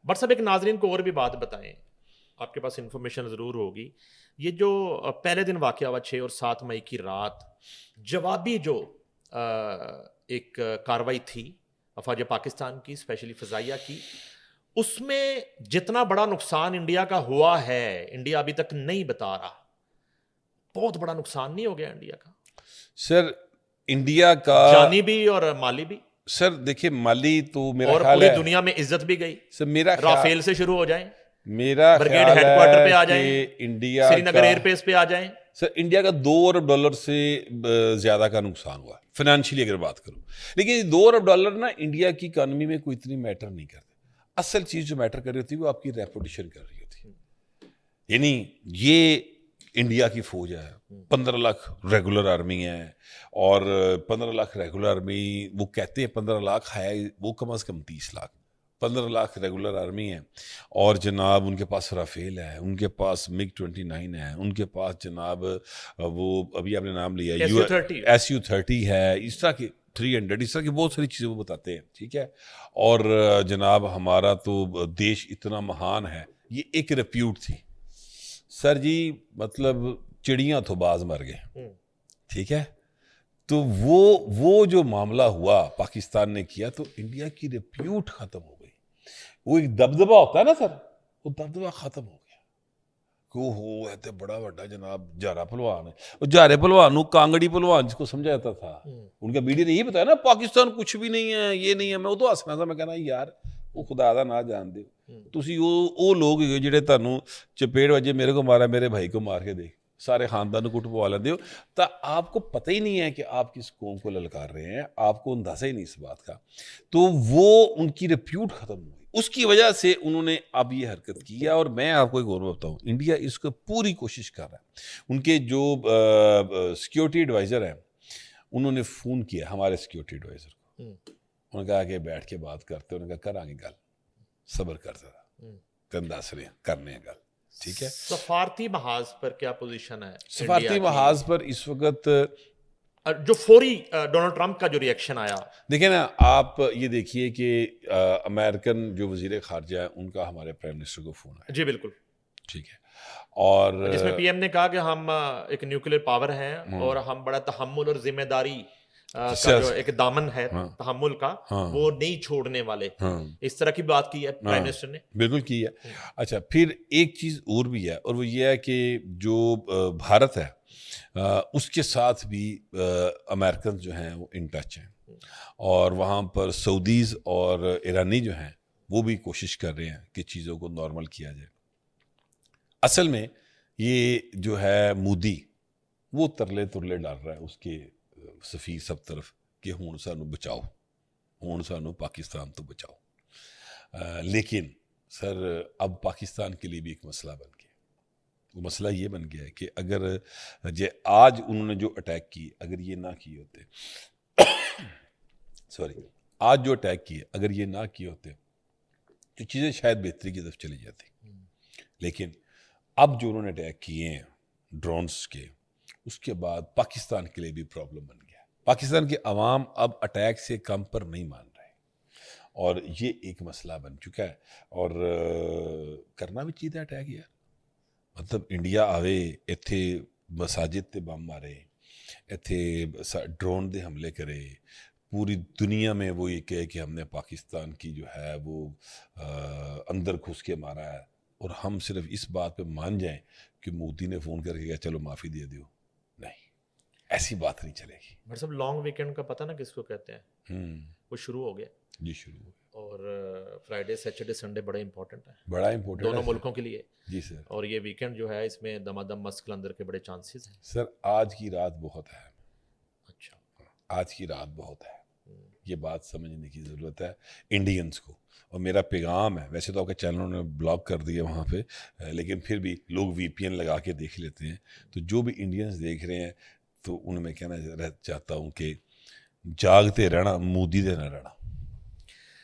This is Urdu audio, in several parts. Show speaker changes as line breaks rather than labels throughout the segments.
بٹ صاحب ایک ناظرین کو اور بھی بات بتائیں, آپ کے پاس انفارمیشن ضرور ہوگی, یہ جو پہلے دن واقعہ ہوا 6 اور 7 مئی کی رات, جوابی جو ایک کاروائی تھی افواج پاکستان کی, اسپیشلی فضائیہ کی, اس میں جتنا بڑا نقصان انڈیا کا ہوا ہے, انڈیا ابھی تک نہیں بتا رہا. بہت بڑا نقصان نہیں ہو گیا انڈیا کا
سر؟ انڈیا کا
جانی بھی اور مالی بھی,
سر دیکھیے مالی تو میرا
اور
خیال
پوری
ہے
دنیا میں عزت بھی گئی.
سر میرا
رافیل سے شروع ہو جائیں,
میرا
برگیڈ
خیال
ہیڈ کوارٹر پہ
ہے
آ
کہ
جائیں,
انڈیا
سری نگر
کا
ایئر بیس پہ آ جائیں.
سر انڈیا کا $2 ارب سے زیادہ کا نقصان ہوا فائنینشلی اگر بات کروں. لیکن $2 ارب نا انڈیا کی اکانومی میں کوئی اتنی میٹر نہیں کرتے. اصل چیز جو میٹر کر رہی ہوتی ہے وہ آپ کی ریپوٹیشن کر رہی ہوتی ہے. یعنی یہ انڈیا کی فوج ہے, 15 لاکھ ریگولر آرمی ہے, اور 15 لاکھ ریگولر آرمی, وہ کہتے ہیں 15 لاکھ ہے, وہ کم از کم 30 لاکھ, 15 لاکھ ریگولر آرمی ہے. اور جناب ان کے پاس رافیل ہے, ان کے پاس MiG-29 ہے, ان کے پاس جناب وہ ابھی آپ نے نام لیا SU-30 ہے, اس طرح کی 300, اس طرح کی بہت ساری چیزیں وہ بتاتے ہیں. ٹھیک ہے, اور جناب ہمارا تو دیش اتنا مہان ہے. یہ ایک ریپیوٹ تھی سر جی, مطلب چڑیاں تو باز مر گئے. ٹھیک ہے, تو وہ جو معاملہ ہوا پاکستان نے کیا تو انڈیا کی ریپیوٹ ختم ہو گئی. وہ ایک دبدبہ ہوتا ہے نا سر, وہ دبدبہ ختم ہو گیا کہ وہ ہے بڑا بڑا جناب جارا پہلوان ہے. وہ جارے پہلوان کانگڑی پہلوان جس کو سمجھا جاتا تھا, ان کا میڈیا نے یہ بتایا نا پاکستان کچھ بھی نہیں ہے, یہ نہیں ہے. میں وہ تو ہسنا تھا, میں کہنا یار وہ خدا دا نہ جان دے, تسی وہ لوگ جڑے تانوں چپیڑ وجے میرے کو مارا, میرے بھائی کو مار کے دیکھ, سارے خاندان کو کٹ پوا لیندے ہو, تو آپ کو پتہ ہی نہیں ہے کہ آپ کس قوم کو للکار رہے ہیں, آپ کو اندازہ ہی نہیں اس بات کا. تو وہ ان کی ریپیوٹ ختم ہوئی, اس کی وجہ سے انہوں نے اب یہ حرکت کی ہے. اور میں آپ کو ایک اور بتاؤں, انڈیا اس کو پوری کوشش کر رہا ہے. ان کے جو سیکیورٹی ایڈوائزر ہیں انہوں نے فون کیا ہمارے سیکیورٹی ایڈوائزر کو, انہوں نے کہا کہ بیٹھ کے بات کرتے, انہوں نے کہا کریں گے گل, صبر کرتا تھا, تم دس رہے ہیں کرنے ہیں گل. ٹھیک ہے,
سفارتی محاذ پر کیا پوزیشن ہے
سفارتی محاذ پر اس وقت
جو فوری ڈونلڈ ٹرمپ کا جو ریئیکشن آیا؟
دیکھیں نا, آپ یہ دیکھیے کہ امریکن جو وزیر خارجہ ہے ان کا ہمارے پرائم منسٹر کو فون آیا.
جی بالکل.
ٹھیک ہے, اور
جس میں پی ایم نے کہا کہ ہم ایک نیوکلیر پاور ہیں اور ہم بڑا تحمل اور ذمہ داری کا جو ایک دامن ہے تحمل کا وہ نہیں چھوڑنے والے, اس طرح کی بات کی ہے پرائم منسٹر نے.
بالکل کی ہے. اچھا, پھر ایک چیز اور بھی ہے, اور وہ یہ ہے کہ جو بھارت ہے اس کے ساتھ بھی امریکن جو ہیں وہ ان ٹچ ہیں, اور وہاں پر سعودیز اور ایرانی جو ہیں وہ بھی کوشش کر رہے ہیں کہ چیزوں کو نارمل کیا جائے. اصل میں یہ جو ہے مودی وہ ترلے ڈال رہا ہے اس کے سفیر سب طرف کہ ہون سانو بچاؤ, ہون سانو پاکستان تو بچاؤ. لیکن سر اب پاکستان کے لیے بھی ایک مسئلہ بن گیا. وہ مسئلہ یہ بن گیا ہے کہ اگر آج انہوں نے جو اٹیک کی, اگر یہ نہ کیے ہوتے آج جو اٹیک کیے اگر یہ نہ کیے ہوتے تو چیزیں شاید بہتری کی طرف چلی جاتی. لیکن اب جو انہوں نے اٹیک کیے ہیں ڈرونز کے, اس کے بعد پاکستان کے لیے بھی پرابلم بن گیا. پاکستان کے عوام اب اٹیک سے کم پر نہیں مان رہے, اور یہ ایک مسئلہ بن چکا ہے. اور کرنا بھی چاہیے اٹیک یار, مطلب انڈیا آوے ایتھے مساجد تے بم مارے, ایتھے ڈرون دے حملے کرے, پوری دنیا میں وہ یہ کہے کہ ہم نے پاکستان کی جو ہے وہ اندر گھس کے مارا ہے, اور ہم صرف اس بات پہ مان جائیں کہ مودی نے فون کر کے چلو معافی دے دیو. نہیں, ایسی بات نہیں چلے گی.
بٹ صاحب لانگ ویکینڈ کا پتہ نا کس کو کہتے ہیں, وہ شروع ہو گیا.
جی شروع ہو گیا,
اور فرائیڈے سیٹرڈے سنڈے بڑا امپورٹنٹ ہے,
بڑا امپورٹنٹ
دونوں ملکوں کے لیے.
جی سر,
اور یہ ویکینڈ جو ہے اس میں دمادم مسک اندر کے بڑے چانسز ہیں.
سر آج کی رات بہت ہے.
اچھا,
آج کی رات بہت ہے, یہ بات سمجھنے کی ضرورت ہے انڈینز کو. اور میرا پیغام ہے, ویسے تو آپ کے چینلوں نے بلاک کر دیا وہاں پہ, لیکن پھر بھی لوگ VPN لگا کے دیکھ لیتے ہیں. تو جو بھی انڈینز دیکھ رہے ہیں تو ان میں کہنا چاہتا ہوں کہ جاگتے رہنا, مودی دے نہ رہنا.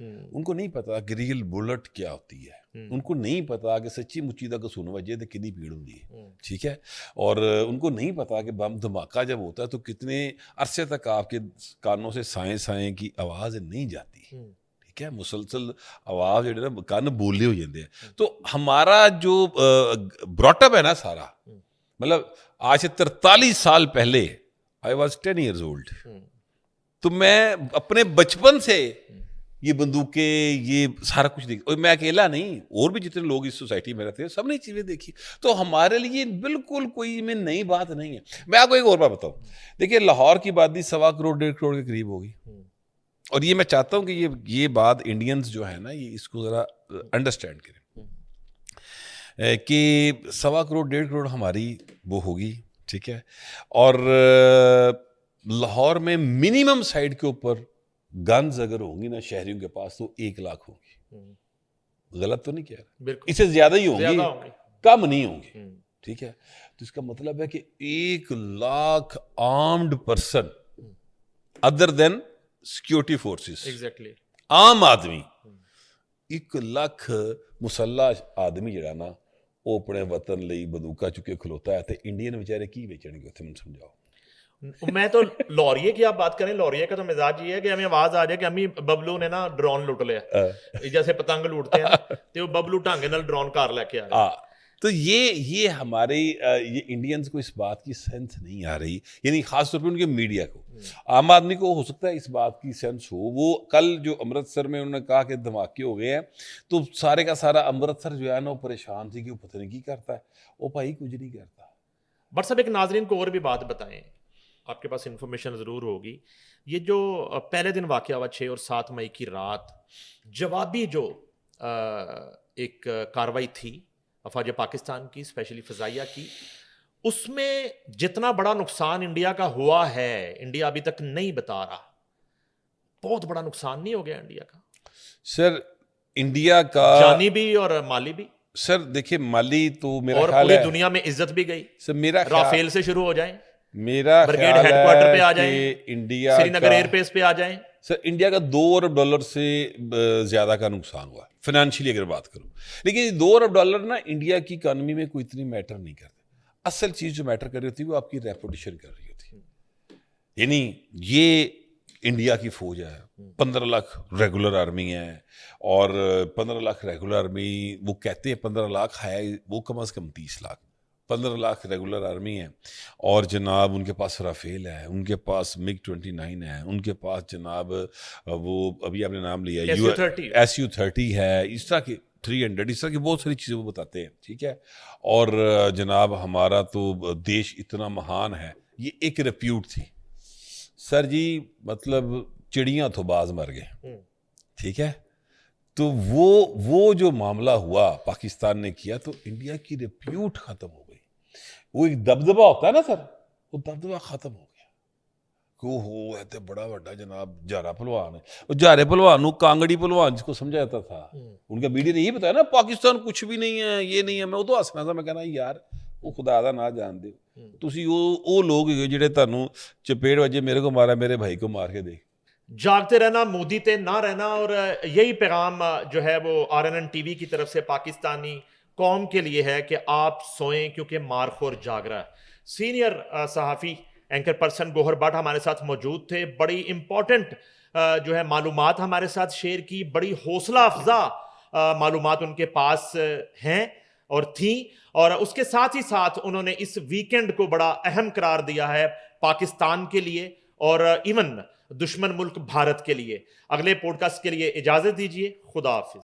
ان کو نہیں پتا کہ ریل بلٹ کیا ہوتی ہے, ان کو نہیں پتا کہ سچی مچی دا قصون وجہ تے کنی بھیڑ ہوندی ہے. ٹھیک ہے, اور ان کو نہیں پتا کہ بم دھماکہ جب ہوتا ہے تو کتنے عرصے تک آپ کے کانوں سے سائیں کی آواز نہیں جاتی. ٹھیک ہے مسلسل آواز جڑے نا کن بولے ہو جاتے ہیں. تو ہمارا جو براٹ اپ ہے نا سارا, مطلب آج سے 43 سال پہلے آئی واز 10 ایئرز اولڈ, تو میں اپنے بچپن سے یہ بندوقیں یہ سارا کچھ دیکھ, اور میں اکیلا نہیں, اور بھی جتنے لوگ اس سوسائٹی میں رہتے ہیں سب نے چیزیں دیکھی. تو ہمارے لیے بالکل کوئی میں نئی بات نہیں ہے. میں آپ کو ایک اور بات بتاؤں, دیکھیے لاہور کی آبادی 1.25 کروڑ 1.5 کروڑ کے قریب ہوگی, اور یہ میں چاہتا ہوں کہ یہ بات انڈینز جو ہے نا یہ اس کو ذرا انڈرسٹینڈ کریں کہ 1.25 کروڑ 1.5 کروڑ ہماری وہ ہوگی, ٹھیک ہے, اور لاہور میں منیمم سائڈ کے اوپر گنز اگر ہوں گی نا شہریوں کے پاس تو 1 لاکھ ہوں گی. غلط تو نہیں کہہ رہا, اس سے زیادہ ہی ہوں گی, کم نہیں ہوں گی, ٹھیک ہے. تو اس کا مطلب ہے کہ 1 لاکھ آرمڈ پرسن ادر دین سیکورٹی فورسز, عام آدمی 1 لاکھ مسلح آدمی جڑا نا وہ اپنے وطن لئی بندوقاں چکے کھلوتا ہے, تو انڈین بیچارے کی بیچن گے اتنے, مجھے سمجھاؤ.
میں تو لوریے کی آپ بات کریں, لوریے کا تو مزاج یہ ہے کہ ہمیں آواز آ جائے کہ ہمیں ببلو نے نا ڈرون لوٹ لیا, جیسے پتنگ لوٹتے ہیں تو وہ ببلو ٹانگے نال ڈرون کار لے کے آ رہا ہے.
تو یہ ہمارے یہ انڈینز کو اس بات کی سینس نہیں آ رہی, یعنی خاص طور پہ ان کے میڈیا کو. عام آدمی کو ہو سکتا ہے اس بات کی سینس ہو. وہ کل جو امرتسر میں انہوں نے کہا کہ دھماکے ہو گئے ہیں, تو سارے کا سارا امرتسر جو ہے نا وہ پریشان تھی کہ وہ پتہ نہیں کی کرتا ہے. وہ بھائی کچھ نہیں کرتا.
بٹ صاحب ایک ناظرین کو اور بھی بات بتائیں, آپ کے پاس انفارمیشن ضرور ہوگی. یہ جو پہلے دن واقعہ ہوا 6 اور 7 مئی کی رات, جوابی جو ایک کاروائی تھی افواج پاکستان کی, اسپیشلی فضائیہ کی, اس میں جتنا بڑا نقصان انڈیا کا ہوا ہے انڈیا ابھی تک نہیں بتا رہا. بہت بڑا نقصان نہیں ہو گیا انڈیا کا
سر؟ انڈیا کا
جانی بھی اور مالی بھی.
سر دیکھیے مالی تو میرا
اور
خیال
پوری
ہے
دنیا میں عزت بھی گئی.
سر میرا
رافیل سے شروع ہو جائیں,
میرا
برگیڈ
خیال
ہیڈ کوارٹر پہ آ
ہے
جائیں,
کہ انڈیا
سری نگر ایئر بیس پہ آ جائیں.
سر انڈیا کا 2 ارب ڈالر سے زیادہ کا نقصان ہوا فائنینشلی اگر بات کروں. لیکن 2 ارب ڈالر نا انڈیا کی اکانومی میں کوئی اتنی میٹر نہیں کرتے. اصل چیز جو میٹر کر رہی ہوتی ہے وہ آپ کی ریپوٹیشن کر رہی ہوتی ہے. یعنی یہ انڈیا کی فوج ہے, 15 لاکھ ریگولر آرمی ہے, اور 15 لاکھ ریگولر آرمی, وہ کہتے ہیں 15 لاکھ ہے, وہ کم از کم 30 لاکھ 15 لاکھ ریگولر آرمی ہے. اور جناب ان کے پاس رافیل ہے, ان کے پاس MiG-29 ہے, ان کے پاس جناب وہ ابھی آپ نے نام لیا SU-30 ہے, اس طرح کی 300, اس طرح کی بہت ساری چیزیں وہ بتاتے ہیں, ٹھیک ہے. اور جناب ہمارا تو دیش اتنا مہان ہے, یہ ایک ریپیوٹ تھی سر جی, مطلب چڑیاں تو باز مر گئے, ٹھیک ہے. تو وہ جو معاملہ ہوا پاکستان نے کیا تو انڈیا کی ریپیوٹ ختم ہو گئی. وہ ایک دبدبہ ہوتا ہے نا سر, وہ دبدبہ ختم ہو گیا کہ وہ ہے بڑا بڑا جناب جارا پہلوان ہے. وہ جارے پہلوان نو کانگڑی پہلوان جس کو سمجھا جاتا تھا, ان کا میڈیا نے یہ بتایا نا پاکستان کچھ بھی نہیں ہے, یہ نہیں ہے. میں وہ تو ہسنا تھا, میں کہنا یار وہ خدا دا نہ جان دے, تسی وہ لوگ جڑے تانوں چپیڑ وجے میرے کو مارا, میرے بھائی کو مار کے دیکھ.
جاگتے رہنا, مودی تے نہ رہنا. اور یہی پیغام جو ہے وہ RNN ٹی وی کی طرف سے پاکستانی قوم کے لیے ہے کہ آپ سوئیں کیونکہ مارخور جاگ رہا ہے. سینئر صحافی اینکر پرسن گوہر بٹ ہمارے ساتھ موجود تھے. بڑی امپورٹنٹ جو ہے معلومات ہمارے ساتھ شیئر کی, بڑی حوصلہ افزا معلومات ان کے پاس ہیں اور تھیں. اور اس کے ساتھ ہی ساتھ انہوں نے اس ویکینڈ کو بڑا اہم قرار دیا ہے پاکستان کے لیے اور ایون دشمن ملک بھارت کے لیے. اگلے پوڈ کاسٹ کے لیے اجازت دیجیے. خدا حافظ.